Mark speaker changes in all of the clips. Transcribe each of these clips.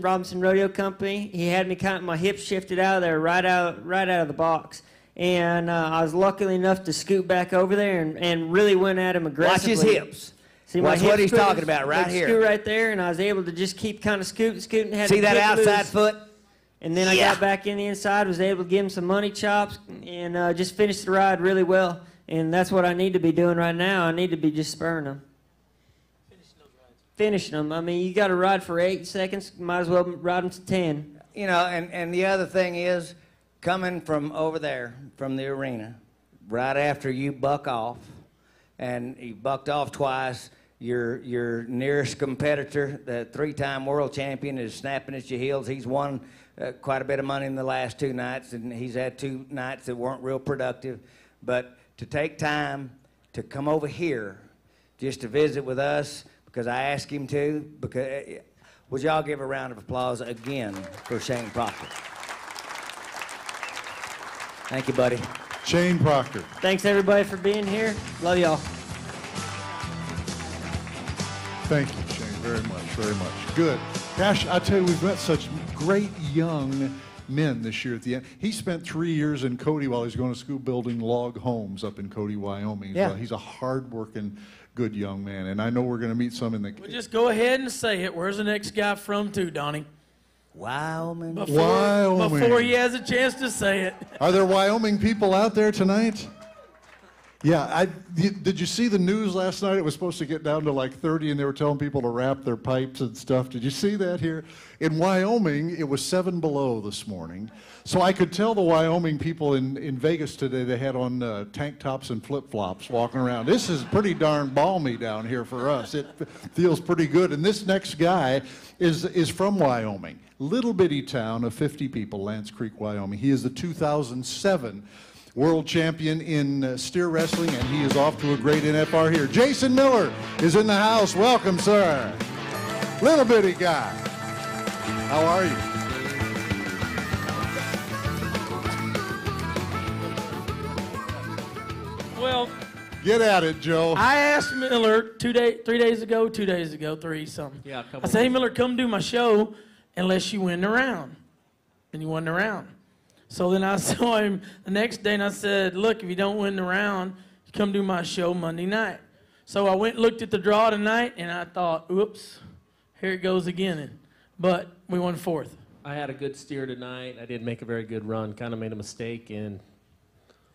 Speaker 1: Robinson Rodeo Company. He had me kind of my hips shifted out of there right out of the box. And I was lucky enough to scoot back over there and really went at him aggressively.
Speaker 2: Watch his hips.
Speaker 1: See,
Speaker 2: watch what he's talking about right here.
Speaker 1: Scoot right there, and I was able to just keep kind of scooting. Had
Speaker 2: See that outside
Speaker 1: loose.
Speaker 2: foot?
Speaker 1: And then I got back in the inside, was able to give him some money chops, and just finished the ride really well. And that's what I need to be doing right now. I need to be just spurring them. Finishing them. I mean, you got to ride for 8 seconds. Might as well ride them to 10.
Speaker 2: You know, and the other thing is, coming from over there, from the arena, right after you buck off, and you bucked off twice, your nearest competitor, the 3-time world champion, is snapping at your heels. He's won quite a bit of money in the last 2 nights, and he's had 2 nights that weren't real productive. But to take time to come over here just to visit with us, because I asked him to, because would y'all give a round of applause again for Shane Proctor? Thank you, buddy.
Speaker 3: Shane Proctor.
Speaker 1: Thanks, everybody, for being here. Love y'all.
Speaker 3: Thank you, Shane, very much, very much. Good. Gosh, I tell you, we've met such great young men this year at the end. He spent 3 years in Cody while he was going to school building log homes up in Cody, Wyoming.
Speaker 2: Yeah.
Speaker 3: He's a hard-working, good young man, and I know we're going to meet some in the...
Speaker 4: Well, just go ahead and say it. Where's the next guy from too, Donnie?
Speaker 2: Wyoming.
Speaker 4: Before he has a chance to say it.
Speaker 3: Are there Wyoming people out there tonight? Yeah, did you see the news last night? It was supposed to get down to like 30, and they were telling people to wrap their pipes and stuff. Did you see that here? In Wyoming, it was 7 below this morning. So I could tell the Wyoming people in Vegas today, they had on tank tops and flip-flops walking around. This is pretty darn balmy down here for us. It feels pretty good. And this next guy is from Wyoming. Little bitty town of 50 people, Lance Creek, Wyoming. He is the 2007 world champion in steer wrestling, and he is off to a great NFR here. Jason Miller is in the house. Welcome, sir. Little bitty guy. How are you?
Speaker 4: Well,
Speaker 3: get at it, Joe.
Speaker 4: I asked Miller 3 days ago, 3 something.
Speaker 5: Yeah, a couple
Speaker 4: I said, hey, Miller, come do my show unless you win the round. And he won the round. So then I saw him the next day, and I said, look, if you don't win the round, you come do my show Monday night. So I went and looked at the draw tonight, and I thought, oops, here it goes again. But we won 4th.
Speaker 5: I had a good steer tonight. I did make a very good run. Kind of made a mistake, and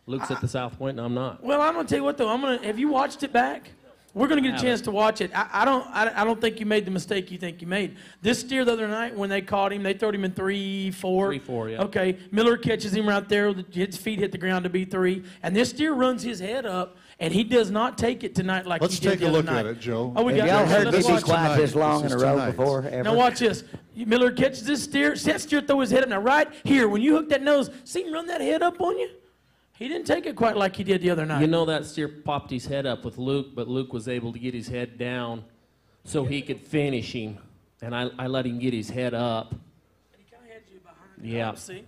Speaker 5: Luke's at the South Point, and I'm not.
Speaker 4: Well, I'm going to tell you what, though. Have you watched it back? We're going to get a chance to watch it. I don't think you made the mistake you think you made. This steer the other night, when they caught him, they throwed him in 3-4.
Speaker 5: 3-4, yeah.
Speaker 4: Okay, Miller catches him right there. His feet hit the ground to be 3. And this steer runs his head up, and he does not take it tonight like
Speaker 3: Let's
Speaker 4: he did the other night.
Speaker 3: take a look at it, Joe.
Speaker 4: Oh, we got
Speaker 2: Y'all heard
Speaker 4: let's
Speaker 2: me be
Speaker 4: watch it.
Speaker 2: quiet this long
Speaker 3: This
Speaker 2: in a
Speaker 3: is
Speaker 2: row
Speaker 3: tonight.
Speaker 2: before, ever?
Speaker 4: Now watch this. Miller catches this steer. That steer throw his head up. Now right here, when you hook that nose, see him run that head up on you? He didn't take it quite like he did the other night.
Speaker 5: You know that steer popped his head up with Luke, but Luke was able to get his head down so he could finish him. And I let him get his head up.
Speaker 4: And he kind of had you behind.
Speaker 5: Yeah.
Speaker 4: See?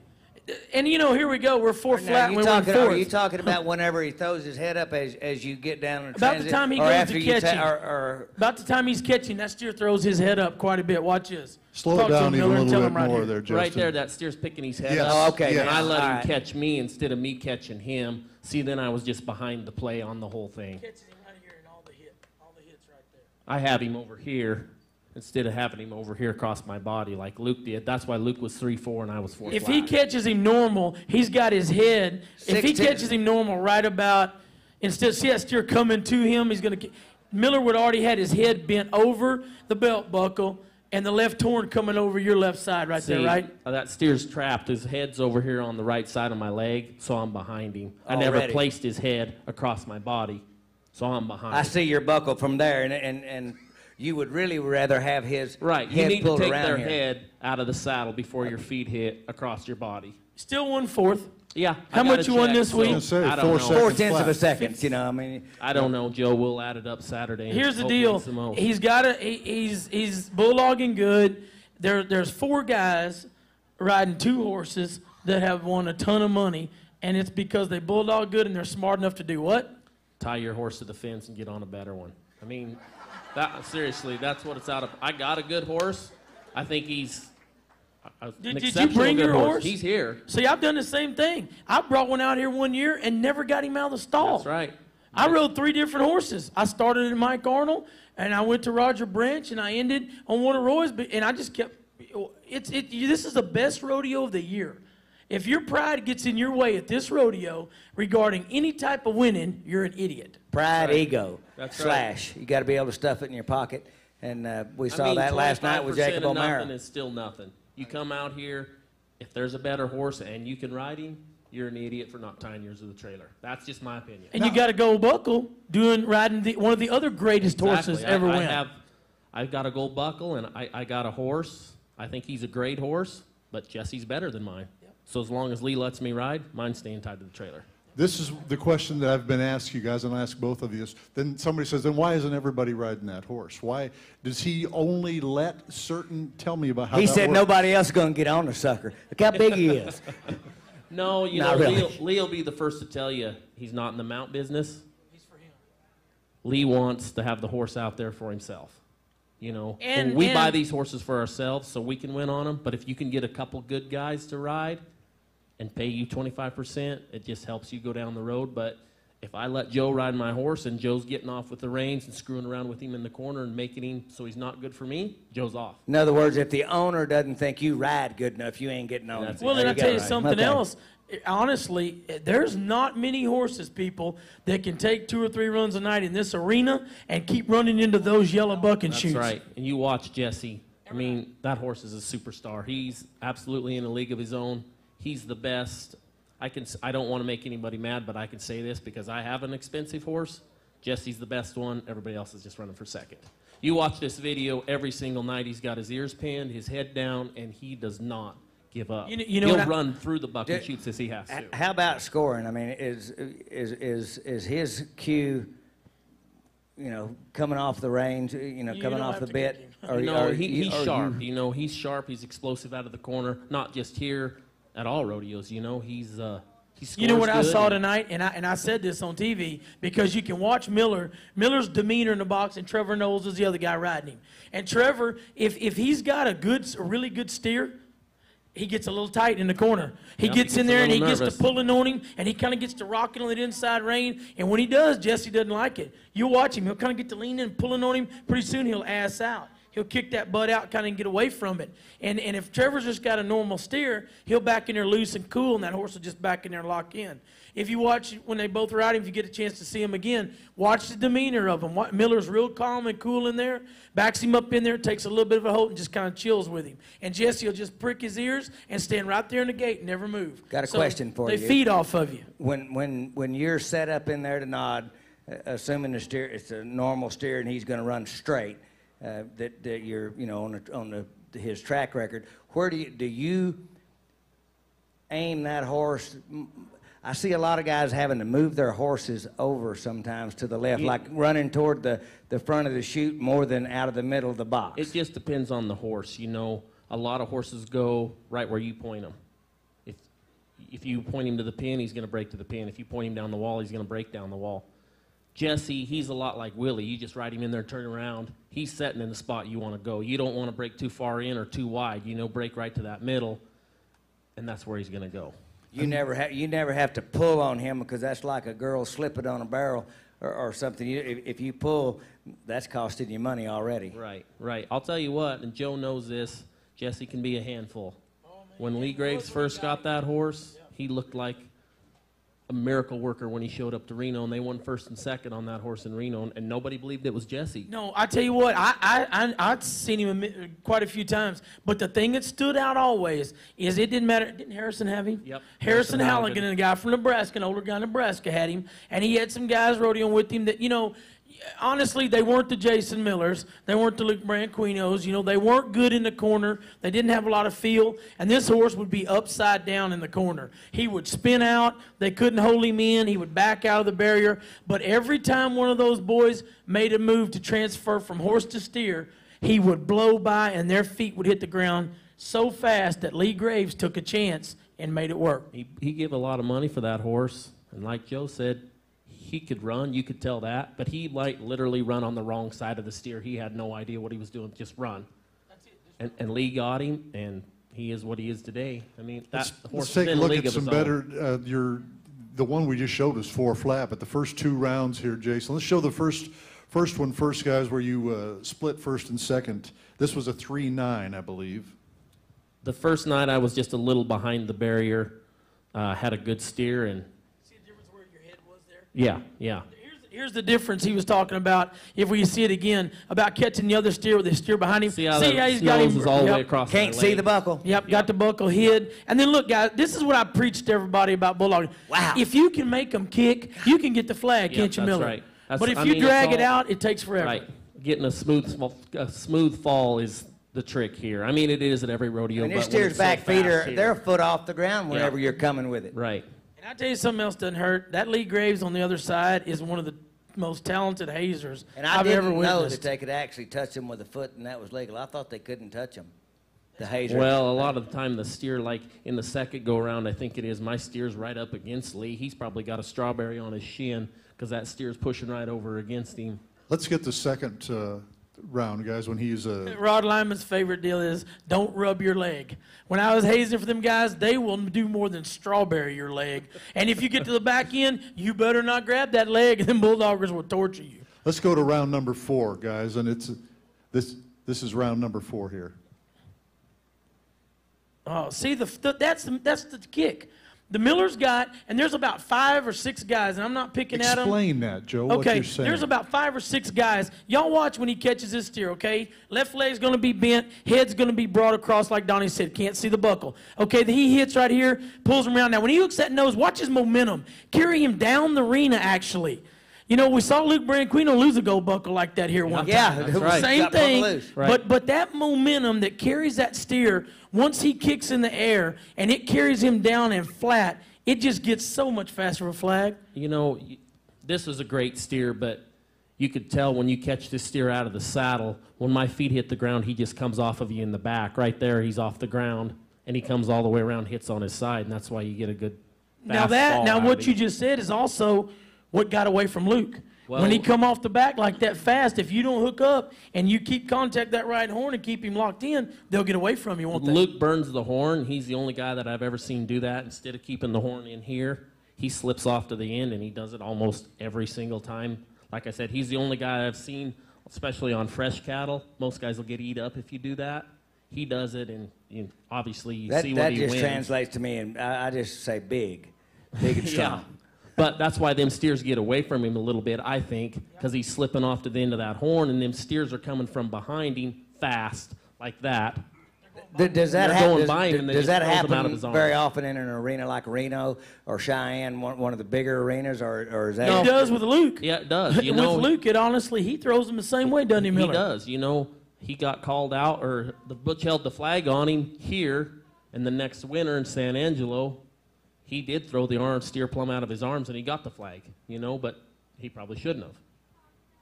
Speaker 4: And, you know, here we go. We're 4 flat, and we won 4th.
Speaker 2: Are you talking about whenever he throws his head up as you get down in
Speaker 4: About the time he goes to catch him. About the time he's catching, that steer throws his head up quite a bit. Watch this.
Speaker 3: Slow it down even a little bit more there, Justin.
Speaker 5: Right there, that steer's picking his head
Speaker 3: Yes.
Speaker 5: up.
Speaker 2: Oh, okay.
Speaker 5: And I let him
Speaker 2: All right.
Speaker 5: catch me instead of me catching him. See, then I was just behind the play on the whole thing.
Speaker 4: Catches him right here and all the hits right there.
Speaker 5: I had him over here instead of having him over here across my body like Luke did. That's why Luke was 3-4 and I was 4-5.
Speaker 4: If he catches him normal, he's got his head. If he
Speaker 2: 16.
Speaker 4: catches him normal right about, instead of see that steer coming to him, he's going to, Miller would already had his head bent over the belt buckle and the left horn coming over your left side right there, right?
Speaker 5: That steer's trapped. His head's over here on the right side of my leg, so I'm behind him. I never placed his head across my body, so I'm behind
Speaker 2: I
Speaker 5: him.
Speaker 2: see your buckle from there, and you would really rather have his
Speaker 5: Right, you
Speaker 2: head
Speaker 5: need to
Speaker 2: pulled
Speaker 5: take
Speaker 2: around
Speaker 5: their
Speaker 2: here.
Speaker 5: head out of the saddle before your feet hit across your body.
Speaker 4: Still won 4th.
Speaker 5: Yeah.
Speaker 4: How much you won this week?
Speaker 3: I was gonna say,
Speaker 5: I don't
Speaker 3: 4
Speaker 5: know.
Speaker 3: seconds
Speaker 2: 4/10 of a
Speaker 3: flat.
Speaker 2: second, you know. I mean,
Speaker 5: I don't know, Joe. We'll add it up Saturday. and
Speaker 4: Here's the
Speaker 5: hopefully
Speaker 4: deal.
Speaker 5: it's the most.
Speaker 4: He's bulldogging good. There's 4 guys riding 2 horses that have won a ton of money, and it's because they bulldog good and they're smart enough to do what?
Speaker 5: Tie your horse to the fence and get on a better one. I mean, seriously, that's what it's out of. I got a good horse. I think he's
Speaker 4: Did you bring your horse?
Speaker 5: He's here.
Speaker 4: See, I've done the same thing. I brought one out here one year and never got him out of the stall.
Speaker 5: That's right.
Speaker 4: I rode 3 different horses. I started at Mike Arnold, and I went to Roger Branch, and I ended on one of Roy's. And I just kept. This is the best rodeo of the year. If your pride gets in your way at this rodeo regarding any type of winning, you're an idiot.
Speaker 2: Pride, ego,
Speaker 5: That's
Speaker 2: slash.
Speaker 5: right.
Speaker 2: You got to be able to stuff it in your pocket. And we saw that last night with Jacob
Speaker 5: 25% of
Speaker 2: O'Mara.
Speaker 5: nothing is still nothing. You come out here, if there's a better horse and you can ride him, you're an idiot for not tying yours to the trailer. That's just my opinion.
Speaker 4: And you got a gold buckle riding one of the other greatest horses ever went.
Speaker 5: I've got a gold buckle and I got a horse. I think he's a great horse, but Jesse's better than mine. Yep. So as long as Lee lets me ride, mine's staying tied to the trailer.
Speaker 3: This is the question that I've been asked you guys, and I ask both of you. Then somebody says, then why isn't everybody riding that horse? Why does he only let certain, tell me about how
Speaker 2: He
Speaker 3: that
Speaker 2: said
Speaker 3: works.
Speaker 2: Nobody else is going to get on the sucker. Look how big he is.
Speaker 5: No,
Speaker 2: Not really.
Speaker 5: Lee will be the first to tell you he's not in the mount business. He's for him. Lee wants to have the horse out there for himself. And we buy these horses for ourselves so we can win on them. But if you can get a couple good guys to ride and pay you 25%, it just helps you go down the road. But if I let Joe ride my horse and Joe's getting off with the reins and screwing around with him in the corner and making him so he's not good for me, Joe's off.
Speaker 2: In other words, if the owner doesn't think you ride good enough, you ain't getting on it.
Speaker 4: Well, and I'll tell you something else. Honestly, there's not many horses, people, that can take 2 or 3 runs a night in this arena and keep running into those yellow bucking shoes.
Speaker 5: That's right. And you watch Jesse. I mean, that horse is a superstar. He's absolutely in a league of his own. He's the best. I don't want to make anybody mad, but I can say this because I have an expensive horse. Jesse's the best one. Everybody else is just running for second. You watch this video every single night. He's got his ears pinned, his head down, and he does not give up. He'll run through the bucket chutes as he has to.
Speaker 2: How about scoring? I mean, is his cue, coming off the reins, coming off the bit?
Speaker 5: He's sharp. He's sharp. He's explosive out of the corner. Not just here, at all rodeos. He scores.
Speaker 4: You know what I saw tonight, and I said this on TV because you can watch Miller's demeanor in the box, and Trevor Knowles is the other guy riding him. And Trevor, if he's got a really good steer, he gets a little tight in the corner. He gets in there and he gets to pulling on him, and he kind of gets to rocking on the inside rein. And when he does, Jesse doesn't like it. You watch him. He'll kind of get to leaning and pulling on him. Pretty soon he'll ass out. He'll kick that butt out kind of get away from it. And if Trevor's just got a normal steer, he'll back in there loose and cool, and that horse will just back in there and lock in. If you watch when they both ride him, if you get a chance to see him again, watch the demeanor of him. Miller's real calm and cool in there, backs him up in there, takes a little bit of a hold, and just kind of chills with him. And Jesse will just prick his ears and stand right there in the gate and never move.
Speaker 2: Got a question for you.
Speaker 4: They feed off of you.
Speaker 2: When you're set up in there to nod, assuming the steer, it's a normal steer and he's going to run straight, that you're on his track record, where do you aim that horse? I see a lot of guys having to move their horses over sometimes to the left, like running toward the front of the chute more than out of the middle of the box.
Speaker 5: It just depends on the horse. A lot of horses go right where you point them. If you point him to the pin, he's going to break to the pin. If you point him down the wall, he's going to break down the wall. Jesse, he's a lot like Willie. You just ride him in there, turn around. He's setting in the spot you want to go. You don't want to break too far in or too wide. Break right to that middle, and that's where he's going to go.
Speaker 2: You never have to pull on him because that's like a girl slipping on a barrel or something. If you pull, that's costing you money already.
Speaker 5: Right. I'll tell you what, and Joe knows this, Jesse can be a handful. When Lee Graves first got that horse, he looked like a miracle worker when he showed up to Reno, and they won first and second on that horse in Reno, and nobody believed it was Jesse.
Speaker 4: No, I tell you what, I've seen him quite a few times, but the thing that stood out always is it didn't matter. Didn't Harrison have him?
Speaker 5: Yep.
Speaker 4: Harrison Halligan, and a guy from Nebraska, an older guy in Nebraska, had him, and he had some guys rodeoing with him that, honestly, they weren't the Jason Millers. They weren't the Luke Branquinos. They weren't good in the corner. They didn't have a lot of feel. And this horse would be upside down in the corner. He would spin out. They couldn't hold him in. He would back out of the barrier. But every time one of those boys made a move to transfer from horse to steer, he would blow by and their feet would hit the ground so fast that Lee Graves took a chance and made it work.
Speaker 5: He gave a lot of money for that horse. And like Joe said, he could run, you could tell that, but he might literally run on the wrong side of the steer. He had no idea what he was doing, just run. That's it. And Lee got him, and he is what he is today. I mean, that horse
Speaker 3: Let's
Speaker 5: is
Speaker 3: take a
Speaker 5: in a
Speaker 3: look
Speaker 5: league
Speaker 3: at
Speaker 5: of
Speaker 3: some
Speaker 5: his own.
Speaker 3: better. The one we just showed was 4 flat, but the first 2 rounds here, Jason. Let's show the first one first, guys, where you split first and second. This was a 3-9, I believe.
Speaker 5: The first night I was just a little behind the barrier, had a good steer, and
Speaker 4: See the difference where your head was there?
Speaker 5: yeah.
Speaker 4: Here's the difference he was talking about, if we see it again, about catching the other steer with the steer behind him.
Speaker 5: See how
Speaker 4: he's got
Speaker 5: nose
Speaker 4: him
Speaker 5: is all the way
Speaker 4: yep.
Speaker 5: across
Speaker 2: Can't
Speaker 5: my
Speaker 2: see
Speaker 5: leg?
Speaker 2: the buckle.
Speaker 4: Yep, got the buckle hid. And then look, guys, this is what I preach to everybody about bulldogging.
Speaker 2: Wow.
Speaker 4: If you can make them kick, you can get the flag,
Speaker 5: Yep,
Speaker 4: can't you,
Speaker 5: that's
Speaker 4: Miller?
Speaker 5: right. That's-
Speaker 4: But if
Speaker 5: I
Speaker 4: you
Speaker 5: mean,
Speaker 4: drag
Speaker 5: it's
Speaker 4: it
Speaker 5: all-
Speaker 4: out, it takes forever.
Speaker 5: Right. Getting a smooth fall is the trick here. I mean, it is at every rodeo.
Speaker 2: And your
Speaker 5: but when
Speaker 2: steer's
Speaker 5: it's so
Speaker 2: back feet
Speaker 5: fast
Speaker 2: are,
Speaker 5: here-
Speaker 2: they're a foot off the ground whenever
Speaker 5: Yeah.
Speaker 2: you're coming with it.
Speaker 5: Right.
Speaker 4: And I tell you something else doesn't hurt. That Lee Graves on the other side is one of the most talented hazers
Speaker 2: And I
Speaker 4: I've ever
Speaker 2: didn't know
Speaker 4: witnessed.
Speaker 2: that they could actually touch him with a foot, and that was legal. I thought they couldn't touch him. The hazer.
Speaker 5: Well, a lot of the time the steer, like in the second go around, I think it is, my steer's right up against Lee. He's probably got a strawberry on his shin because that steer's pushing right over against him.
Speaker 3: Let's get the second round, guys, when he's
Speaker 4: Rod Lyman's favorite deal is don't rub your leg. When I was hazing for them guys, they will do more than strawberry your leg. And if you get to the back end, you better not grab that leg, and them bulldoggers will torture you.
Speaker 3: Let's go to round number 4, guys, and it's this is round number 4 here.
Speaker 4: Oh, see, that's the kick. The Miller's got, and there's about 5 or 6 guys, and I'm not picking at them.
Speaker 3: Explain that, Joe, what
Speaker 4: Okay,
Speaker 3: you're saying.
Speaker 4: there's about 5 or 6 guys. Y'all watch when he catches his steer, okay? Left leg's going to be bent, head's going to be brought across like Donnie said. Can't see the buckle. Okay, he hits right here, pulls him around. Now, when he hooks that nose, watch his momentum. Carry him down the arena, actually. You know, we saw Luke Branquino lose a gold buckle like that here one
Speaker 2: Yeah,
Speaker 4: time.
Speaker 2: that's right.
Speaker 4: Same
Speaker 2: Got buckle
Speaker 4: thing,
Speaker 2: loose.
Speaker 5: Right.
Speaker 4: but that momentum that carries that steer, once he kicks in the air and it carries him down and flat, it just gets so much faster of a flag.
Speaker 5: You know, this was a great steer, but you could tell when you catch this steer out of the saddle, when my feet hit the ground, he just comes off of you in the back. Right there, he's off the ground, and he comes all the way around, hits on his side, and that's why you get a good fast fall out
Speaker 4: What
Speaker 5: of
Speaker 4: you
Speaker 5: him.
Speaker 4: just said is also what got away from Luke.
Speaker 5: Well-
Speaker 4: when he come off the back like that fast, if you don't hook up and you keep contact that right horn and keep him locked in, they'll get away from you, won't they?
Speaker 5: Luke burns the horn. He's the only guy that I've ever seen do that. Instead of keeping the horn in here, he slips off to the end, and he does it almost every single time. Like I said, he's the only guy I've seen, especially on fresh cattle. Most guys will get eat up if you do that. He does it, and obviously you see what
Speaker 2: That
Speaker 5: he
Speaker 2: just
Speaker 5: wins.
Speaker 2: translates to me, and I just say big and strong.
Speaker 5: Yeah. But that's why them steers get away from him a little bit, I think, because he's slipping off to the end of that horn, and them steers are coming from behind him fast, like that.
Speaker 2: Does that
Speaker 5: They're going by him, and they
Speaker 2: does
Speaker 5: just
Speaker 2: that
Speaker 5: throws them out of
Speaker 2: happen
Speaker 5: his arms.
Speaker 2: very often in an arena like Reno or Cheyenne, one of the bigger arenas, or is that?
Speaker 4: It does with Luke.
Speaker 5: Yeah, it does. You know,
Speaker 4: with Luke, it honestly, he throws them the same way, doesn't he, Miller?
Speaker 5: He does. You know, he got called out, or the butch held the flag on him here, and the next winter in San Angelo, he did throw the steer plumb out of his arms, and he got the flag, you know, but he probably shouldn't have.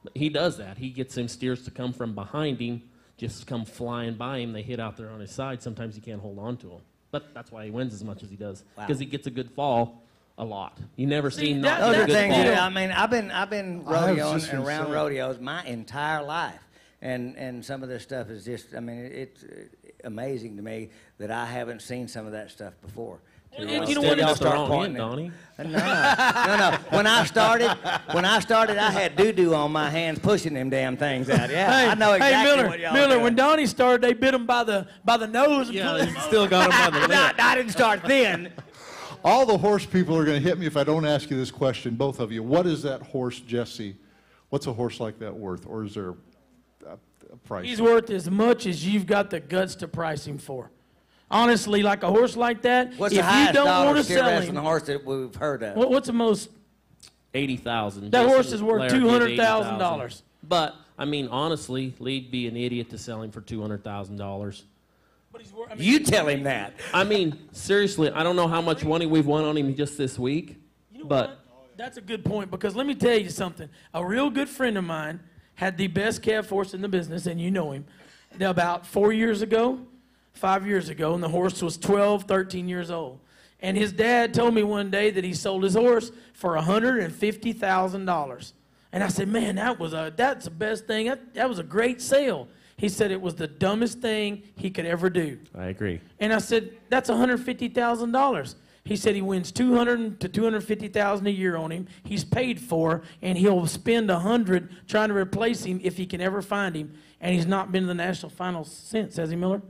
Speaker 5: But he does that. He gets them steers to come from behind him, just come flying by him. They hit out there on his side. Sometimes he can't hold on to them. But that's why he wins as much as he does, because he gets a good fall a lot. You never seen not
Speaker 2: Those
Speaker 5: get a
Speaker 2: are
Speaker 5: good
Speaker 2: things.
Speaker 5: fall.
Speaker 2: I mean, I've been
Speaker 3: I was
Speaker 2: rodeoing
Speaker 3: just
Speaker 2: and
Speaker 3: gonna
Speaker 2: around
Speaker 3: say.
Speaker 2: rodeos my entire life, and some of this stuff is just. I mean, it's amazing to me that I haven't seen some of that stuff before.
Speaker 4: Well,
Speaker 2: You know,
Speaker 4: you know
Speaker 2: still
Speaker 4: what,
Speaker 2: y'all
Speaker 4: it's
Speaker 5: the
Speaker 2: start
Speaker 5: wrong
Speaker 2: pointing
Speaker 5: end,
Speaker 2: it.
Speaker 5: Donnie.
Speaker 2: No. When I started, I had doo-doo on my hands pushing them damn things out. Yeah,
Speaker 4: Hey,
Speaker 2: I know exactly
Speaker 4: Miller,
Speaker 2: what y'all
Speaker 4: Miller,
Speaker 2: doing.
Speaker 4: when Donnie started, they bit him by the nose. And
Speaker 5: Yeah,
Speaker 4: pulled
Speaker 5: he
Speaker 4: him
Speaker 5: still got him by the
Speaker 2: No,
Speaker 5: lip.
Speaker 2: I didn't start then.
Speaker 3: All the horse people are going to hit me if I don't ask you this question, both of you. What is that horse, Jesse? What's a horse like that worth, or is there a price?
Speaker 4: He's worth as much as you've got the guts to price him for. Honestly, like a horse like that,
Speaker 2: What's
Speaker 4: if
Speaker 2: the highest
Speaker 4: you don't
Speaker 2: dollar
Speaker 4: want to
Speaker 2: steer
Speaker 4: sell
Speaker 2: wrestling
Speaker 4: him,
Speaker 2: horse that we've heard of?
Speaker 4: what's the most?
Speaker 5: 80,000.
Speaker 4: That
Speaker 5: Jason
Speaker 4: horse is worth
Speaker 5: Blair gave
Speaker 4: $200,000.
Speaker 5: But I mean, honestly, Lee'd be an idiot to sell him for $200,000.
Speaker 4: But he's worth.
Speaker 2: You tell him that.
Speaker 5: I mean, seriously, I don't know how much money we've won on him just this week,
Speaker 4: You know
Speaker 5: but
Speaker 4: what? That's a good point, because let me tell you something. A real good friend of mine had the best calf horse in the business, and you know him. About 4 years ago, 5 years ago, and the horse was 12, 13 years old. And his dad told me one day that he sold his horse for $150,000. And I said, man, that's the best thing. That was a great sale. He said it was the dumbest thing he could ever do.
Speaker 5: I agree.
Speaker 4: And I said, that's $150,000. He said he wins $200,000 to $250,000 a year on him. He's paid for, and he'll spend $100 trying to replace him if he can ever find him. And he's not been to the national finals since, has he, Miller?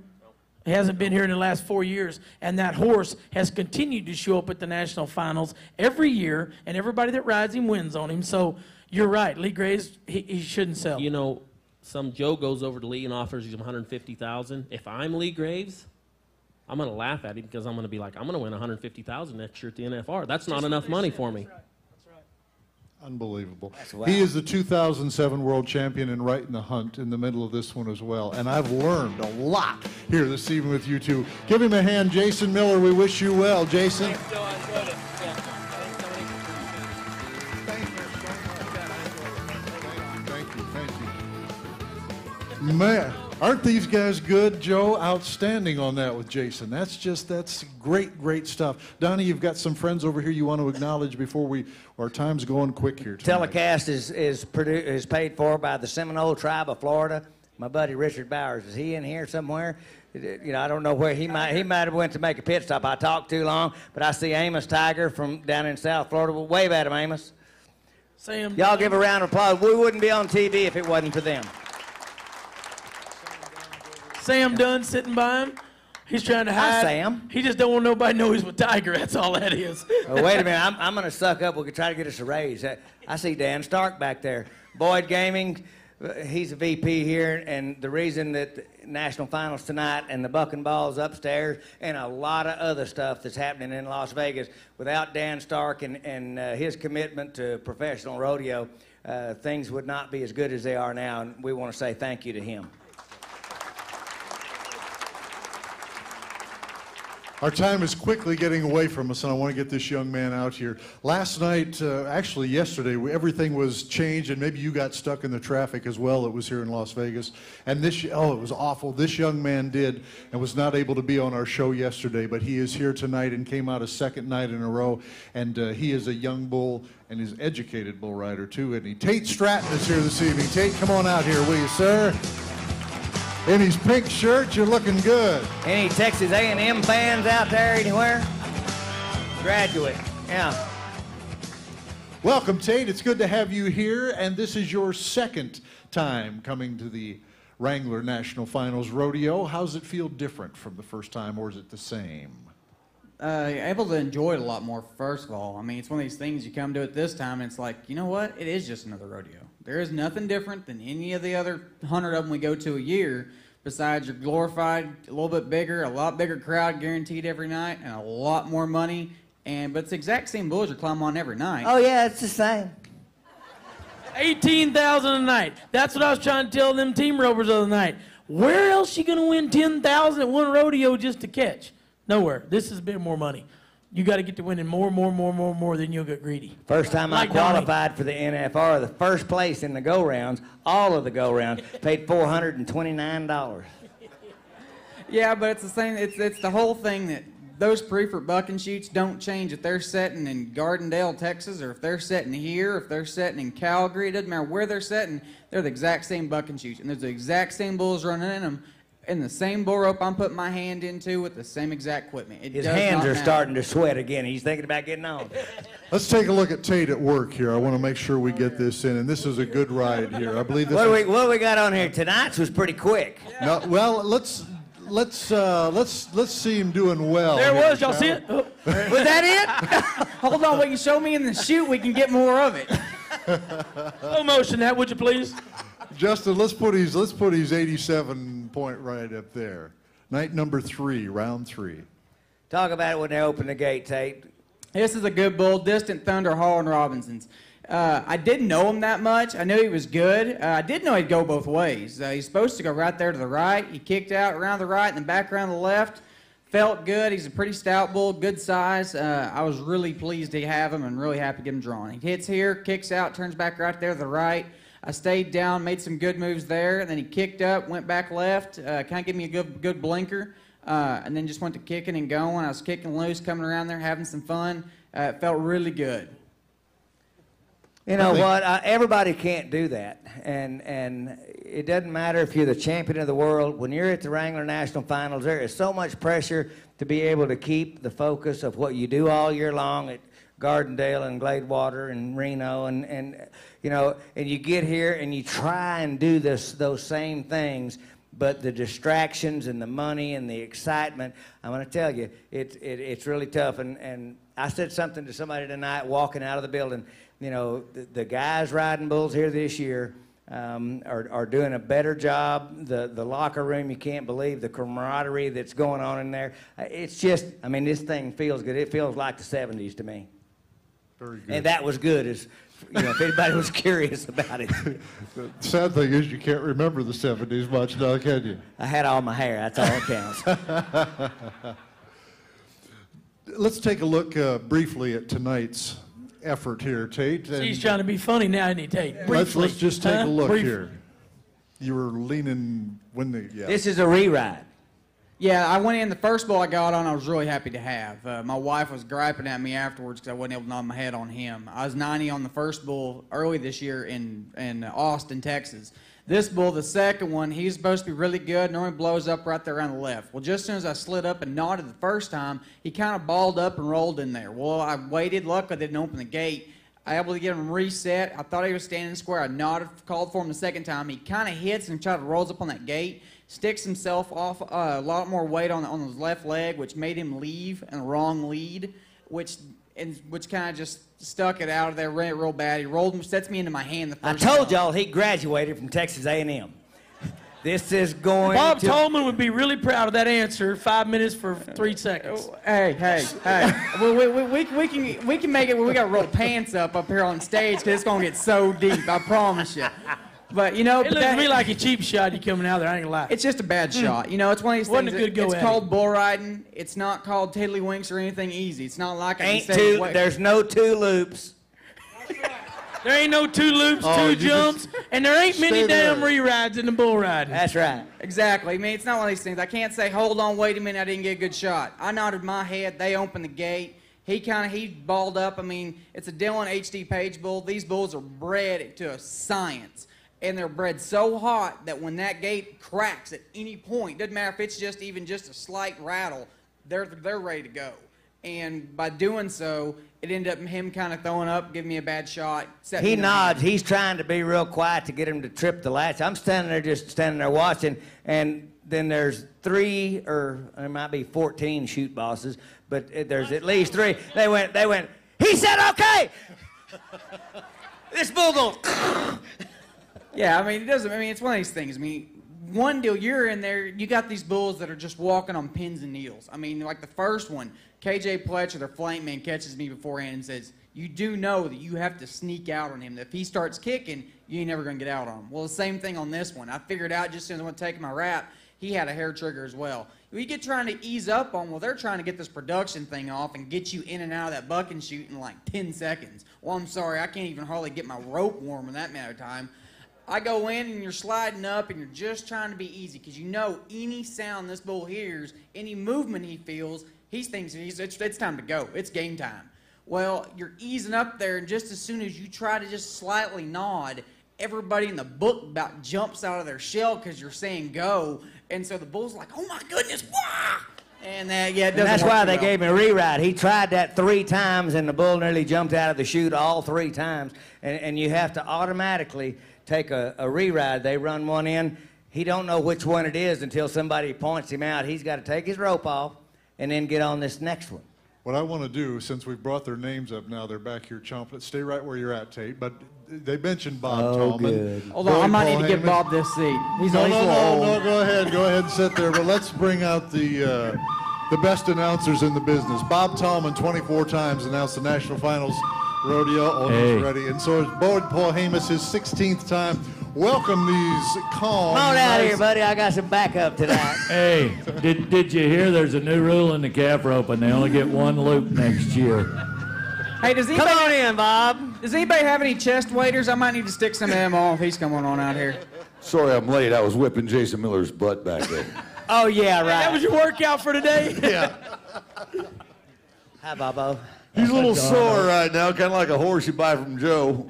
Speaker 4: He hasn't been here in the last 4 years, and that horse has continued to show up at the national finals every year, and everybody that rides him wins on him. So you're right, Lee Graves, he shouldn't sell.
Speaker 5: You know, some Joe goes over to Lee and offers him $150,000. If I'm Lee Graves, I'm going to laugh at him because I'm going to be like, I'm going to win $150,000 next year at the NFR. That's not enough money for me.
Speaker 3: Unbelievable.
Speaker 2: Wow.
Speaker 3: He is the 2007 world champion and right in the hunt in the middle of this one as well. And I've learned a lot here this evening with you two. Give him a hand, Jason Miller. We wish you well, Jason.
Speaker 1: Thanks, Joe. I enjoyed it. Yeah.
Speaker 3: Thank you. Man, aren't these guys good, Joe? Outstanding on that with Jason. That's great stuff. Donnie, you've got some friends over here you want to acknowledge before our time's going quick here tonight.
Speaker 2: Telecast is paid for by the Seminole Tribe of Florida. My buddy Richard Bowers, is he in here somewhere? You know, I don't know where he might have went to make a pit stop. I talked too long, but I see Amos Tiger from down in South Florida. Well, wave at him, Amos.
Speaker 4: Sam,
Speaker 2: Y'all give a round of applause. We wouldn't be on TV if it wasn't for them.
Speaker 4: Sam Dunn sitting by him. He's trying to hide.
Speaker 2: Hi, Sam.
Speaker 4: He just don't want nobody to know he's with Tiger. That's all that is.
Speaker 2: Oh, wait a minute. I'm going to suck up. We could try to get us a raise. I see Dan Stark back there. Boyd Gaming, he's a VP here, and the reason that the national finals tonight and the bucking balls upstairs and a lot of other stuff that's happening in Las Vegas, without Dan Stark and his commitment to professional rodeo, things would not be as good as they are now, and we want to say thank you to him.
Speaker 3: Our time is quickly getting away from us, and I want to get this young man out here. Last night, actually yesterday, everything was changed, and maybe you got stuck in the traffic as well. It was here in Las Vegas. And it was awful. This young man did and was not able to be on our show yesterday, but he is here tonight and came out a second night in a row. And he is a young bull and is educated bull rider, too, isn't he? Tate Stratton is here this evening. Tate, come on out here, will you, sir? In his pink shirt, you're looking good.
Speaker 2: Any Texas A&M fans out there anywhere? Graduate, yeah.
Speaker 3: Welcome, Tate. It's good to have you here, and this is your second time coming to the Wrangler National Finals Rodeo. How's it feel different from the first time, or is it the same?
Speaker 6: Able to enjoy it a lot more, first of all. I mean, it's one of these things you come to it this time, and it's like, you know what? It is just another rodeo. There is nothing different than any of the other 100 of them we go to a year, besides you're glorified, a little bit bigger, a lot bigger crowd guaranteed every night, and a lot more money. But it's the exact same bulls you climb on every night.
Speaker 2: Oh, yeah, it's the same.
Speaker 4: $18,000 a night. That's what I was trying to tell them team ropers the other night. Where else you going to win $10,000 at one rodeo just to catch? Nowhere. This has been more money. You got to get to winning more, then you'll get greedy.
Speaker 2: First time I qualified for the NFR, the first place in the go-rounds, all of the go-rounds, paid $429.
Speaker 6: Yeah, but it's the same. It's the whole thing that those Preferred bucking chutes don't change if they're setting in Gardendale, Texas, or if they're setting here, if they're setting in Calgary. It doesn't matter where they're setting. They're the exact same bucking chutes, and there's the exact same bulls running in them. And the same bull rope I'm putting my hand into with the same exact equipment.
Speaker 2: His hands are starting to sweat again. He's thinking about getting on.
Speaker 3: Let's take a look at Tate at work here. I want to make sure we get this in, and this is a good ride here. I believe this.
Speaker 2: What we got on here? Tonight's was pretty quick.
Speaker 3: No, well, let's see him doing well.
Speaker 4: There it
Speaker 3: here,
Speaker 4: was. Y'all see it? Oh.
Speaker 6: Was that it? Hold on, we can show me in the chute. We can get more of it.
Speaker 4: Slow motion that, would you please?
Speaker 3: Justin, let's put his 87 point right up there. Night number 3, round 3.
Speaker 2: Talk about it when they open the gate, Tate.
Speaker 6: This is a good bull, Distant Thunder, Hall and Robinson's. I didn't know him that much. I knew he was good. I did know he'd go both ways. He's supposed to go right there to the right. He kicked out around the right and then back around the left. Felt good. He's a pretty stout bull, good size. I was really pleased to have him and really happy to get him drawn. He hits here, kicks out, turns back right there to the right. I stayed down, made some good moves there, and then he kicked up, went back left, kind of gave me a good blinker, and then just went to kicking and going. I was kicking loose, coming around there, having some fun. It felt really good.
Speaker 2: You know what? Everybody can't do that, and it doesn't matter if you're the champion of the world. When you're at the Wrangler National Finals, there is so much pressure to be able to keep the focus of what you do all year long at Gardendale and Gladewater and Reno, and you know, and you get here and you try and do those same things, but the distractions and the money and the excitement, I'm going to tell you, it's really tough. And I said something to somebody tonight walking out of the building. You know, the guys riding bulls here this year are doing a better job. The locker room, you can't believe the camaraderie that's going on in there. It's just, I mean, this thing feels good. It feels like the 70s to me.
Speaker 3: Very good.
Speaker 2: And that was good, as you know, if anybody was curious about it.
Speaker 3: The sad thing is you can't remember the 70s much now, can you?
Speaker 2: I had all my hair. That's all that counts.
Speaker 3: Let's take a look briefly at tonight's effort here, Tate.
Speaker 4: He's trying to be funny now, isn't he, Tate?
Speaker 3: Let's just take a look
Speaker 4: Briefly.
Speaker 3: here. You were leaning yeah.
Speaker 2: This is a reride.
Speaker 6: Yeah, I went in the first bull I got on. I was really happy to have. My wife was griping at me afterwards because I wasn't able to nod my head on him. I was 90 on the first bull early this year in Austin, Texas. This bull, the second one, he's supposed to be really good. Normally blows up right there around the left. Well, just as soon as I slid up and nodded the first time, he kind of balled up and rolled in there. Well, I waited. Luckily, they didn't open the gate. I was able to get him reset. I thought he was standing square. I nodded, called for him the second time. He kind of hits and tries to rolls up on that gate, sticks himself off a lot more weight on his left leg, which made him leave in the wrong lead, which kind of just stuck it out of there real bad. He rolled him, sets me into my hand the first
Speaker 2: I told
Speaker 6: time.
Speaker 2: y'all he graduated from Texas A&M. This is going
Speaker 4: Bob
Speaker 2: to...
Speaker 4: Tallman would be really proud of that answer. 5 minutes for 3 seconds.
Speaker 6: Hey. we can make it where we got to roll pants up here on stage because it's going to get so deep, I promise you. But, you know...
Speaker 4: It looks to me like a cheap shot you coming out there, I ain't gonna lie.
Speaker 6: It's just a bad shot. You know, it's one of these
Speaker 4: Wasn't
Speaker 6: things.
Speaker 4: a good go
Speaker 6: It's
Speaker 4: at
Speaker 6: called
Speaker 4: it.
Speaker 6: bull riding. It's not called tiddlywinks or anything easy. It's not like I
Speaker 2: Ain't
Speaker 6: can say...
Speaker 2: two, there's no two loops.
Speaker 4: There ain't no 2 loops,
Speaker 3: Oh,
Speaker 4: 2
Speaker 3: you
Speaker 4: jumps, and there ain't many
Speaker 3: stay
Speaker 4: damn
Speaker 3: there.
Speaker 4: re-rides in the bull riding.
Speaker 2: That's right.
Speaker 6: Exactly. I mean, it's not one of these things. I can't say, hold on, wait a minute, I didn't get a good shot. I nodded my head. They opened the gate. He balled up. I mean, it's a Dillon H.D. Page bull. These bulls are bred to a science. And they're bred so hot that when that gate cracks at any point, doesn't matter if it's just even just a slight rattle, they're ready to go. And by doing so, it ended up him kind of throwing up, giving me a bad shot.
Speaker 2: He nods. He's trying to be real quiet to get him to trip the latch. I'm just standing there watching, and then there's 3, or there might be 14 shoot bosses, but there's at least 3. They went, he said okay! This bull goes...
Speaker 6: Yeah, I mean, it's one of these things. I mean, one deal, you're in there, you got these bulls that are just walking on pins and needles. I mean, like the first one, KJ Pletcher, their flank man, catches me beforehand and says, you do know that you have to sneak out on him. If he starts kicking, you ain't never going to get out on him. Well, the same thing on this one. I figured out just as soon as I went to take my wrap, he had a hair trigger as well. We get trying to ease up on, well, they're trying to get this production thing off and get you in and out of that buck and shoot in like 10 seconds. Well, I'm sorry, I can't even hardly get my rope warm in that matter of time. I go in and you're sliding up and you're just trying to be easy because you know any sound this bull hears, any movement he feels, he thinks it's time to go. It's game time. Well, you're easing up there, and just as soon as you try to just slightly nod, everybody in the book about jumps out of their shell because you're saying go, and so the bull's like, oh my goodness, wah! And it doesn't
Speaker 2: that's
Speaker 6: work
Speaker 2: why
Speaker 6: too
Speaker 2: they
Speaker 6: well.
Speaker 2: gave him a reride. He tried that 3 times, and the bull nearly jumped out of the chute all 3 times. And you have to automatically take a reride. They run one in. He don't know which one it is until somebody points him out. He's got to take his rope off and then get on this next one.
Speaker 3: What I want to do, since we've brought their names up now, they're back here chomping. Stay right where you're at, Tate. But they mentioned Bob Tallman.
Speaker 2: Good.
Speaker 6: Hold on, I might need to give Bob this seat. He's
Speaker 3: No,
Speaker 6: old.
Speaker 3: go ahead and sit there. But let's bring out the best announcers in the business. Bob Tallman, 24 times announced the National Finals rodeo. Oh, he's ready. And so is Boyd Polhamus, his 16th time. Welcome these calm.
Speaker 2: Come on out
Speaker 3: nice-
Speaker 2: here, buddy. I got some backup tonight.
Speaker 7: Hey, did you hear there's a new rule in the calf rope and they only get 1 loop next year?
Speaker 6: Hey, does
Speaker 2: Come on in, Bob.
Speaker 6: anybody have any chest waders? I might need to stick some of them off. He's coming on out here.
Speaker 8: Sorry I'm late. I was whipping Jason Miller's butt back there.
Speaker 2: Oh, yeah, right.
Speaker 4: That was your workout for today?
Speaker 3: Yeah.
Speaker 2: Hi, Bobo.
Speaker 8: He's a little sore right now, kind of like a horse you buy from Joe.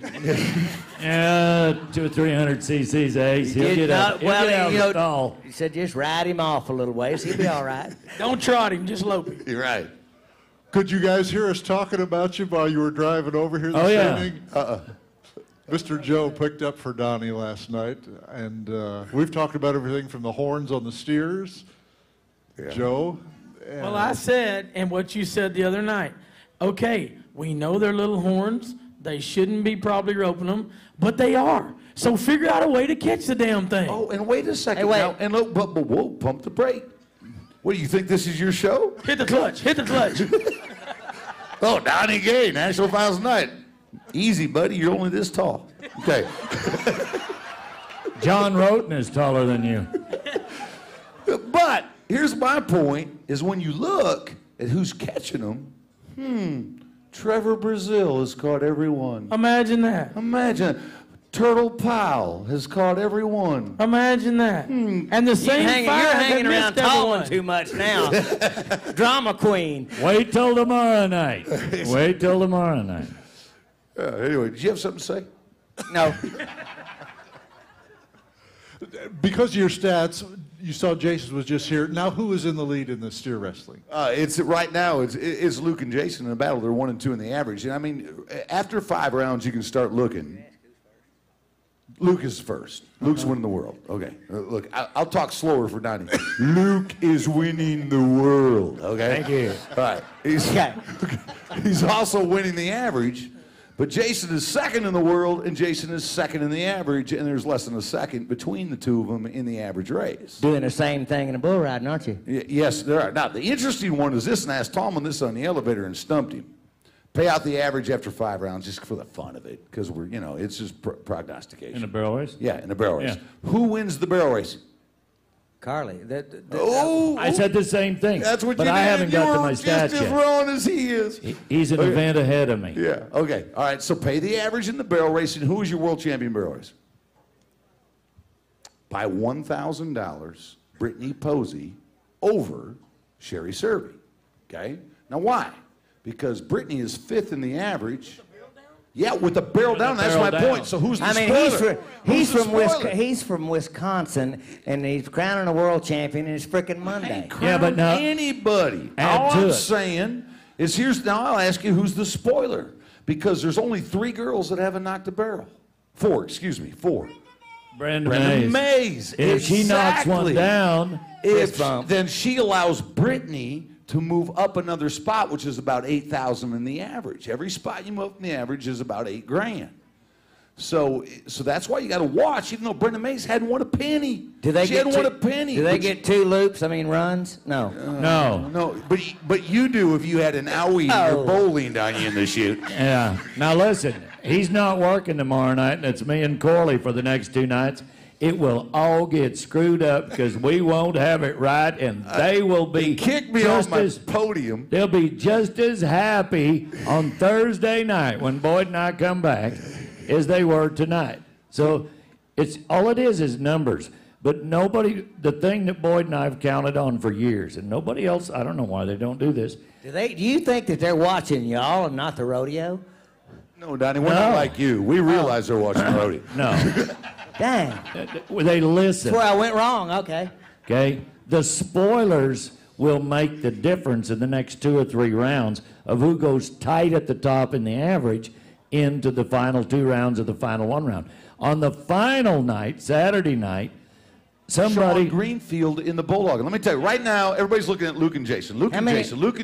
Speaker 7: Yeah, 200 or 300 cc's, Ace. He'll get out. He'll get out of the stall.
Speaker 2: He said just ride him off a little ways. He'll be all right.
Speaker 4: Don't trot him, just lope him.
Speaker 8: You're right.
Speaker 3: Could you guys hear us talking about you while you were driving over here this evening? Mr. Joe picked up for Donnie last night, and we've talked about everything from the horns on the steers. Yeah. Joe?
Speaker 4: Well, I said, and what you said the other night, okay, we know they're little horns. They shouldn't be probably roping them, but they are. So figure out a way to catch the damn thing.
Speaker 8: Oh, and wait a second.
Speaker 2: Hey, wait.
Speaker 8: Now, and look, but whoa, pump the brake. What, do you think this is your show?
Speaker 4: Hit the clutch, hit the clutch.
Speaker 8: Oh, Donnie Gay, National Files Night. Easy, buddy, you're only this tall. Okay.
Speaker 7: John Roten is taller than you.
Speaker 8: But here's my point, is when you look at who's catching them, Trevor Brazil has caught every one.
Speaker 4: Imagine that.
Speaker 8: Imagine. Turtle Powell has caught every one.
Speaker 4: Imagine that. And the same
Speaker 2: You're hanging around Tallman too much now. Drama queen.
Speaker 7: Wait till tomorrow night. Wait till tomorrow night.
Speaker 8: Anyway, did you have something to say?
Speaker 2: No.
Speaker 3: Because of your stats, you saw Jason was just here. Now, who is in the lead in the steer wrestling?
Speaker 8: It's right now. It's Luke and Jason in a battle. They're 1 and 2 in the average. And I mean, after 5 rounds, you can start looking. Luke is first. Luke's winning the world. Okay. Look, I'll talk slower for Donnie. Luke is winning the world. Okay.
Speaker 7: Thank you.
Speaker 8: All right. He's also winning the average. But Jason is second in the world, and Jason is second in the average, and there's less than a second between the two of them in the average race.
Speaker 2: Doing the same thing in a bull riding, aren't you?
Speaker 8: Yes, there are. Now, the interesting one is this, and I asked Tallman this on the elevator and stumped him. Pay out the average after 5 rounds just for the fun of it, because we're, it's just prognostication.
Speaker 7: In a barrel race?
Speaker 8: Yeah, in a barrel race.
Speaker 7: Yeah.
Speaker 8: Who wins the barrel race?
Speaker 2: Carly.
Speaker 7: I said the same thing.
Speaker 8: That's what
Speaker 7: but
Speaker 8: you
Speaker 7: I
Speaker 8: did.
Speaker 7: haven't got to my
Speaker 8: just
Speaker 7: stats
Speaker 8: as
Speaker 7: yet.
Speaker 8: wrong as he is.
Speaker 7: He's an event ahead of me.
Speaker 8: Yeah, okay. All right, so pay the average in the barrel race, and who is your world champion barrel race? By $1,000, Brittany Posey over Sherry Serby. Okay? Now, why? Because Brittany is 5th in the average. Yeah, with the barrel down. That's my point. So who's the spoiler?
Speaker 2: He's from Wisconsin, and he's crowning a world champion, and it's frickin' Monday.
Speaker 7: Yeah, but now
Speaker 8: anybody. All I'm saying is now I'll ask you who's the spoiler, because there's only 3 girls that haven't knocked a barrel. 4, excuse me, 4.
Speaker 7: Brenda Mays. If
Speaker 8: exactly.
Speaker 7: she knocks one down,
Speaker 8: then she allows Brittany to move up another spot, which is about 8,000 in the average. Every spot you move up in the average is about $8 grand. So that's why you got to watch. Even though Brenda Mays hadn't won a penny, she hadn't won a penny.
Speaker 2: Do they get 2 loops? I mean, runs? No.
Speaker 8: No. But you do if you had an owie or bowling down you in the chute.
Speaker 7: Yeah. Now listen, he's not working tomorrow night, and it's me and Corley for the next 2 nights. It will all get screwed up because we won't have it right, and they will be
Speaker 8: kick me off my podium.
Speaker 7: They'll be just as happy on Thursday night when Boyd and I come back as they were tonight. So all it is numbers. But nobody, the thing that Boyd and I have counted on for years, and nobody else, I don't know why they don't do this.
Speaker 2: Do you think that they're watching y'all and not the rodeo?
Speaker 8: No, Donnie, we're not like you. We realize they're watching the rodeo.
Speaker 7: No.
Speaker 2: Dang.
Speaker 7: They listen.
Speaker 2: That's where I went wrong. Okay.
Speaker 7: Okay? The spoilers will make the difference in the next 2 or 3 rounds of who goes tight at the top in the average into the final 2 rounds of the final 1 round. On the final night, Saturday night,
Speaker 8: Sean Greenfield in the Bulldog. And let me tell you, right now, everybody's looking at Luke and Jason. Luke and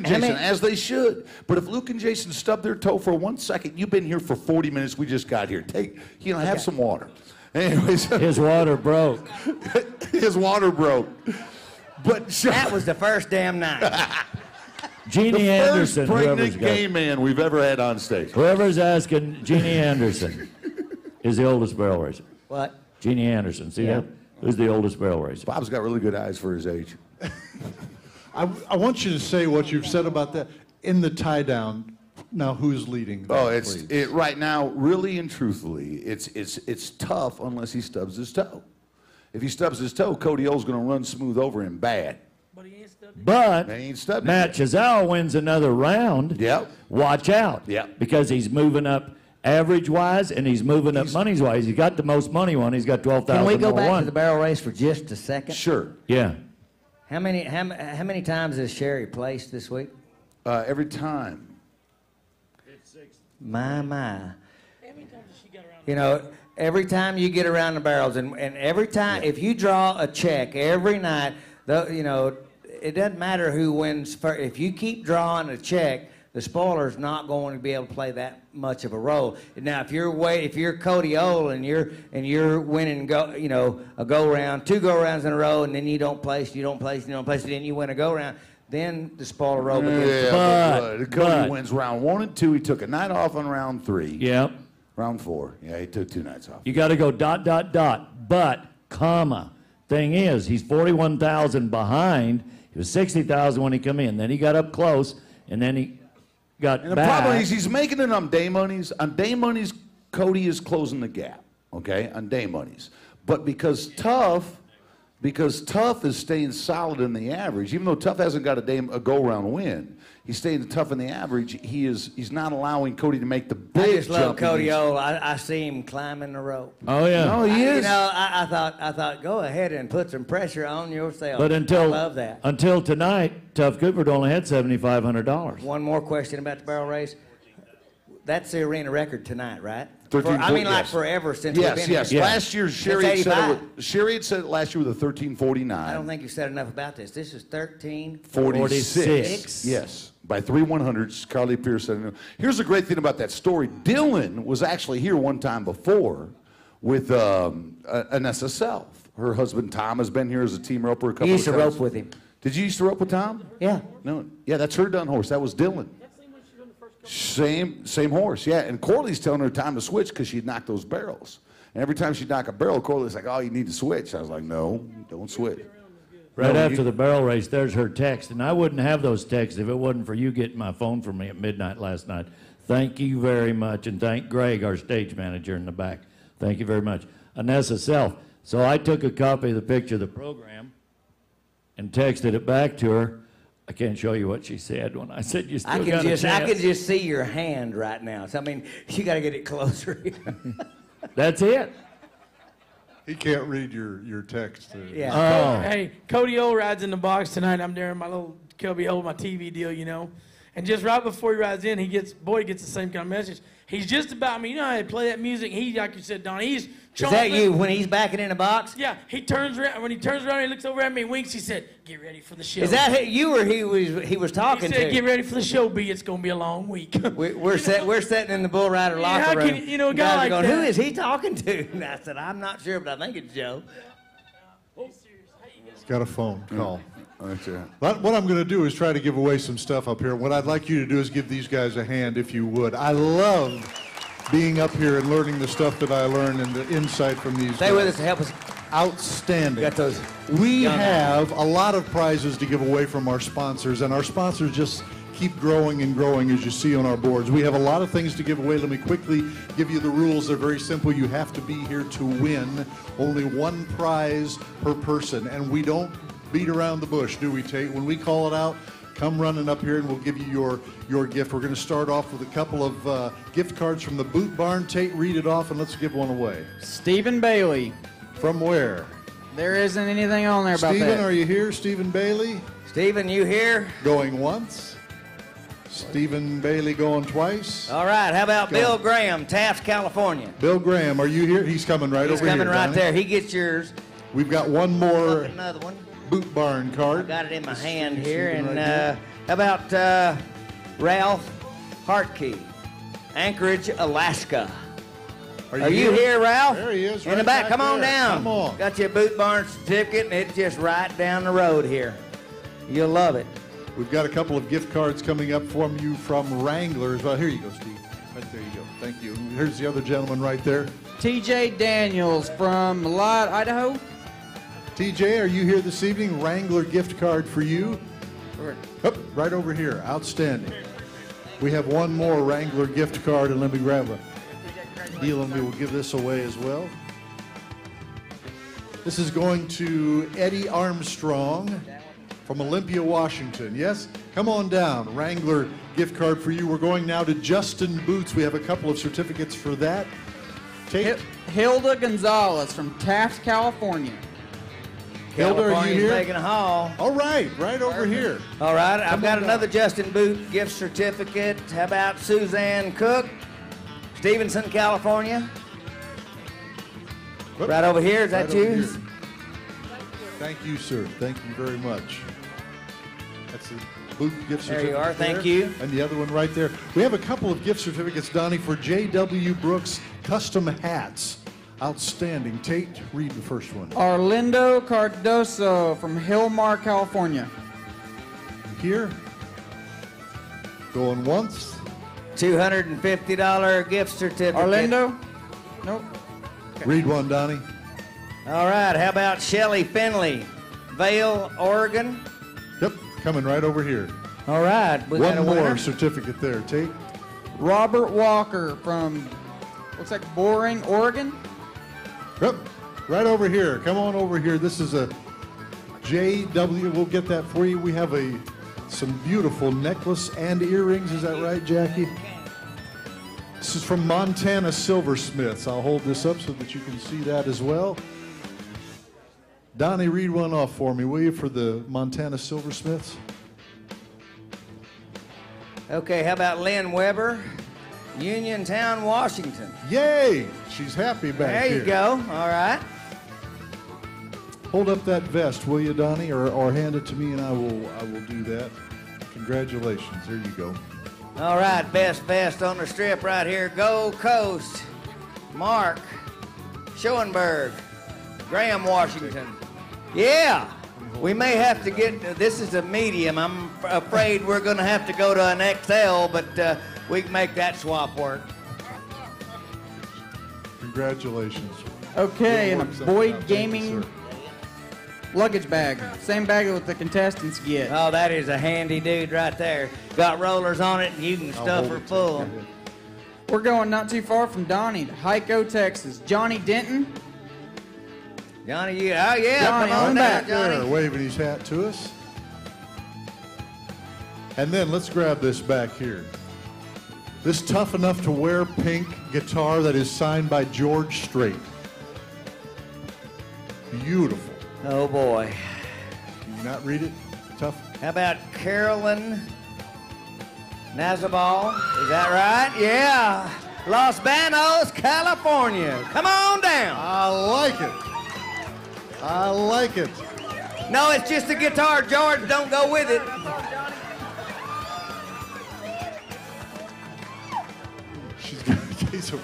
Speaker 8: Jason, as they should. But if Luke and Jason stub their toe for 1 second, you've been here for 40 minutes, we just got here. Have some water. Anyways,
Speaker 7: his water broke.
Speaker 8: His water broke. But
Speaker 2: that was the first damn night.
Speaker 7: Jeannie Anderson,
Speaker 8: first pregnant gay man we've ever had on stage.
Speaker 7: Whoever's asking, Jeannie Anderson is the oldest barrel racer.
Speaker 2: What?
Speaker 7: Jeannie Anderson. See that? Who's the oldest barrel racer?
Speaker 8: Bob's got really good eyes for his age.
Speaker 3: I want you to say what you've said about that in the tie down. Now, who's leading?
Speaker 8: Right now, really and truthfully, it's tough unless he stubs his toe. If he stubs his toe, Cody O's going to run smooth over him bad.
Speaker 4: But he ain't stubbed
Speaker 7: But
Speaker 8: They ain't stubbed it
Speaker 7: Matt
Speaker 8: yet.
Speaker 7: Chazelle wins another round.
Speaker 8: Yep.
Speaker 7: Watch out.
Speaker 8: Yep.
Speaker 7: Because he's moving up average-wise and he's moving up money-wise. He's got the most money one. He's got 12,000
Speaker 2: Can we go
Speaker 7: more
Speaker 2: back
Speaker 7: one.
Speaker 2: to the barrel race for just a second?
Speaker 8: Sure.
Speaker 7: Yeah.
Speaker 2: How many times has Sherry placed this week?
Speaker 8: Every time.
Speaker 2: My. You know, every time you get around the barrels, and every time, if you draw a check every night, you know, it doesn't matter who wins first. If you keep drawing a check, the spoiler's not going to be able to play that much of a role. Now, if you're Cody Ole and you're winning a go round, 2 go rounds in a row, and then you don't place, and then you win a go round, then the spoiler roll begins.
Speaker 8: Yeah, but Cody wins round 1 and 2. He took a night off on round 3.
Speaker 7: Yep.
Speaker 8: Round 4. Yeah, he took 2 nights off.
Speaker 7: You got to go ... But, comma. Thing is, he's 41,000 behind. He was 60,000 when he come in. Then he got up close, and then he got
Speaker 8: And the
Speaker 7: back.
Speaker 8: problem is he's making it on day monies. On day monies, Cody is closing the gap, okay, on day monies. But because Tough is staying solid in the average, even though Tough hasn't got a go-round win, he's staying Tough in the average. He's not allowing Cody to make the big
Speaker 2: I just love
Speaker 8: jump.
Speaker 2: Cody Ole. I see him climbing the rope.
Speaker 7: Oh, yeah.
Speaker 8: No, he is.
Speaker 2: You know, I thought, go ahead and put some pressure on yourself.
Speaker 7: But
Speaker 2: I love that.
Speaker 7: Until tonight, Tough Cooper only had $7,500.
Speaker 2: One more question about the barrel race. That's the arena record tonight, right?
Speaker 8: 13,
Speaker 2: like
Speaker 8: yes.
Speaker 2: forever since we've been
Speaker 8: Yes.
Speaker 2: here.
Speaker 8: Last year, Sherry had said it last year with a 1349.
Speaker 2: I don't think you said enough about this. This is
Speaker 8: 1346. Yes. By 3 100s, Carly Pierce said it. Here's the great thing about that story. Dylan was actually here one time before with an SSL. Her husband Tom has been here as a team roper a couple
Speaker 2: You
Speaker 8: of
Speaker 2: used to
Speaker 8: times.
Speaker 2: rope with him.
Speaker 8: Did you used to rope with Tom?
Speaker 2: Yeah.
Speaker 8: No. Yeah, that's her done horse. That was Dylan. Same horse, yeah. And Corley's telling her time to switch because she'd knock those barrels. And every time she'd knock a barrel, Corley's like, oh, you need to switch. I was like, no, don't switch.
Speaker 7: Right after the barrel race, there's her text. And I wouldn't have those texts if it wasn't for you getting my phone from me at midnight last night. Thank you very much. And thank Greg, our stage manager in the back. Thank you very much. Anessa Self. So I took a copy of the picture of the program and texted it back to her. I can't show you what she said when I said you still got a chance.
Speaker 2: I can just see your hand right now. So, I mean, you got to get it closer.
Speaker 7: That's it.
Speaker 3: He can't read your text.
Speaker 2: Yeah.
Speaker 7: Oh.
Speaker 4: Hey, Cody O rides in the box tonight. I'm there in my little Cubby O, my TV deal, you know. And just right before he rides in, Boyd gets the same kind of message. He's just about me. You know how they play that music? He, like you said, Don, he's chomping.
Speaker 2: Is that you when he's backing in the box?
Speaker 4: Yeah, he turns around. When he turns around, he looks over at me, winks. He said, "Get ready for the show."
Speaker 2: Is that you or he was talking
Speaker 4: He said,
Speaker 2: to?
Speaker 4: "Get ready for the show, B. It's gonna be a long week."
Speaker 2: We're sitting in the bull rider locker
Speaker 4: how
Speaker 2: room.
Speaker 4: can you know, a guy
Speaker 2: Guys are
Speaker 4: like
Speaker 2: going,
Speaker 4: that?
Speaker 2: Who is he talking to? And I said, I'm not sure, but I think it's Joe.
Speaker 3: He's got a phone call.
Speaker 8: That's it.
Speaker 3: What I'm going to do is try to give away some stuff up here. What I'd like you to do is give these guys a hand, if you would. I love being up here and learning the stuff that I learn and the insight from these
Speaker 2: Stay
Speaker 3: guys.
Speaker 2: with us to help us.
Speaker 3: Outstanding.
Speaker 2: Got those.
Speaker 3: We have a lot of prizes to give away from our sponsors, and our sponsors just keep growing and growing, as you see on our boards. We have a lot of things to give away. Let me quickly give you the rules. They're very simple. You have to be here to win. Only one prize per person, and we don't beat around the bush, do we, Tate? When we call it out, come running up here and we'll give you your gift. We're going to start off with a couple of gift cards from the Boot Barn. Tate, read it off and let's give one away.
Speaker 6: Stephen Bailey.
Speaker 3: From where?
Speaker 6: There isn't anything on there about
Speaker 3: Stephen,
Speaker 6: that.
Speaker 3: are you here? Stephen Bailey?
Speaker 2: Stephen, you here?
Speaker 3: Going once. Stephen Bailey going twice.
Speaker 2: All right. How about Bill Graham, Taft, California?
Speaker 3: Bill Graham, are you here? He's coming right
Speaker 2: He's
Speaker 3: over here.
Speaker 2: coming right
Speaker 3: Donnie.
Speaker 2: there. He gets yours.
Speaker 3: We've got one more
Speaker 2: Another one.
Speaker 3: Boot Barn card.
Speaker 2: Got it in my hand
Speaker 3: Stephen
Speaker 2: here. And
Speaker 3: right here.
Speaker 2: how about Ralph Hartkey, Anchorage, Alaska? Are you here, Ralph?
Speaker 3: There he is,
Speaker 2: In
Speaker 3: right
Speaker 2: the back.
Speaker 3: back
Speaker 2: Come on
Speaker 3: there.
Speaker 2: down.
Speaker 3: Come on.
Speaker 2: Got your Boot Barn certificate, and it's just right down the road here. You'll love it.
Speaker 3: We've got a couple of gift cards coming up from you from Wranglers. Well, here you go, Steve. Right there you go. Thank you. Here's the other gentleman right there.
Speaker 6: TJ Daniels from Lod, Idaho.
Speaker 3: TJ, are you here this evening? Wrangler gift card for you.
Speaker 6: Or-
Speaker 3: Up, right over here. Outstanding. We have one more Wrangler gift card, and let me grab a deal, and we will give this away as well. This is going to Eddie Armstrong from Olympia, Washington. Yes? Come on down. Wrangler gift card for you. We're going now to Justin Boots. We have a couple of certificates for that. Tate?
Speaker 6: Hilda Gonzalez from Taft, California.
Speaker 3: Hilda, are you here?
Speaker 2: Taking a haul.
Speaker 3: All right, right over here.
Speaker 2: All right, I've got another Justin Boot gift certificate. How about Suzanne Cook, Stevenson, California?
Speaker 3: Whoop.
Speaker 2: Right over here, is that
Speaker 3: Right
Speaker 2: you?
Speaker 3: over here. Thank you, sir. Thank you very much. That's the Boot gift certificate.
Speaker 2: There you are, thank you.
Speaker 3: And the other one right there. We have a couple of gift certificates, Donnie, for J.W. Brooks Custom Hats. Outstanding. Tate, read the first one.
Speaker 6: Arlindo Cardoso from Hillmar, California.
Speaker 3: Here. Going once.
Speaker 2: $250 gift certificate.
Speaker 6: Arlindo? Nope.
Speaker 3: Read one, Donnie.
Speaker 2: All right, how about Shelly Finley, Vale, Oregon?
Speaker 3: Yep, coming right over here.
Speaker 2: All right, we got
Speaker 3: One
Speaker 2: a
Speaker 3: more
Speaker 2: winner.
Speaker 3: certificate there, Tate.
Speaker 6: Robert Walker from, looks like Boring, Oregon.
Speaker 3: Yep, right over here. Come on over here. This is a JW. We'll get that for you. We have some beautiful necklace and earrings. Is that right, Jackie? This is from Montana Silversmiths. I'll hold this up so that you can see that as well. Donnie, read one off for me, will you, for the Montana Silversmiths?
Speaker 2: Okay, how about Lynn Weber, Uniontown, Washington?
Speaker 3: Yay! She's happy back
Speaker 2: There
Speaker 3: here.
Speaker 2: you go. All right.
Speaker 3: Hold up that vest, will you, Donnie, or hand it to me, and I will do that. Congratulations. There you go.
Speaker 2: All right, best vest on the strip right here. Gold Coast, Mark Schoenberg, Graham, Washington. Yeah, we may have to get, this is a medium. I'm afraid we're going to have to go to an XL, but we can make that swap work.
Speaker 3: Congratulations.
Speaker 6: Okay, and a
Speaker 3: Good work,
Speaker 6: Boyd
Speaker 3: Thank you,
Speaker 6: Gaming
Speaker 3: sir.
Speaker 6: luggage bag. Same bag that the contestants get.
Speaker 2: Oh, that is a handy dude right there. Got rollers on it, and you can
Speaker 3: I'll
Speaker 2: stuff
Speaker 3: hold
Speaker 2: her
Speaker 3: it to
Speaker 2: full.
Speaker 3: you.
Speaker 6: We're going not too far from Donnie to Hyco, Texas. Johnny Denton.
Speaker 2: Johnny, you, oh yeah,
Speaker 6: Johnny,
Speaker 2: come on
Speaker 6: on
Speaker 2: down,
Speaker 6: back
Speaker 3: There,
Speaker 2: Johnny.
Speaker 3: waving his hat to us. And then let's grab this back here. This tough enough to wear pink guitar that is signed by George Strait. Beautiful.
Speaker 2: Oh boy.
Speaker 3: Can you not read it? Tough.
Speaker 2: How about Carolyn Nazabal? Is that right? Yeah. Los Banos, California. Come on down.
Speaker 3: I like it. I like it.
Speaker 2: No, it's just a guitar, George. Don't go with it.
Speaker 3: She's got a case of.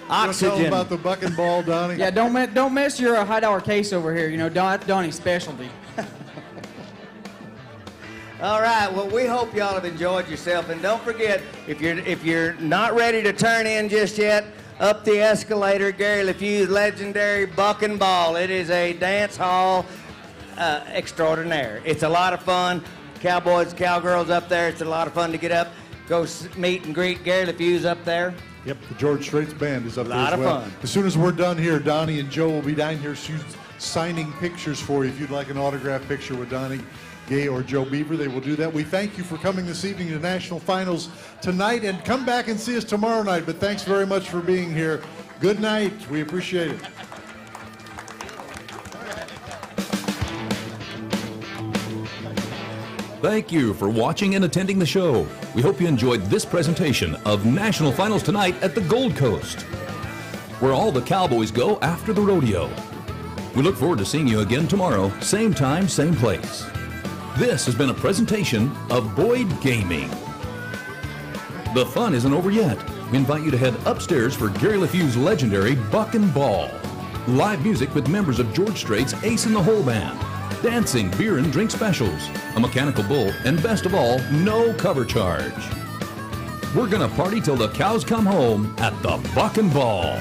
Speaker 3: Tell them
Speaker 2: Oxygen.
Speaker 3: about the buck and ball, Donnie.
Speaker 6: Yeah, don't mess your $100 case over here. You know, that's Donnie's specialty.
Speaker 2: All right. Well, we hope y'all have enjoyed yourself, and don't forget, if you're not ready to turn in just yet, up the escalator, Gary LeFew's legendary Buck and Ball. It is a dance hall extraordinaire. It's a lot of fun. Cowboys, cowgirls up there. It's a lot of fun to get up, go meet and greet. Gary LeFew's up there.
Speaker 3: Yep, the George Strait's band is up there
Speaker 2: Lot
Speaker 3: as
Speaker 2: of
Speaker 3: well.
Speaker 2: fun.
Speaker 3: As soon as we're done here, Donnie and Joe will be down here signing pictures for you. If you'd like an autographed picture with Donnie Gay or Joe Beaver, they will do that. We thank you for coming this evening to National Finals tonight, and come back and see us tomorrow night. But thanks very much for being here. Good night. We appreciate it.
Speaker 9: Thank you for watching and attending the show. We hope you enjoyed this presentation of National Finals tonight at the Gold Coast, where all the Cowboys go after the rodeo. We look forward to seeing you again tomorrow, same time, same place. This has been a presentation of Boyd Gaming. The fun isn't over yet. We invite you to head upstairs for Gary LeFew's legendary Buck and Ball. Live music with members of George Strait's Ace in the Hole Band. Dancing, beer and drink specials, a mechanical bull, and best of all, no cover charge. We're gonna party till the cows come home at the Buck and Ball.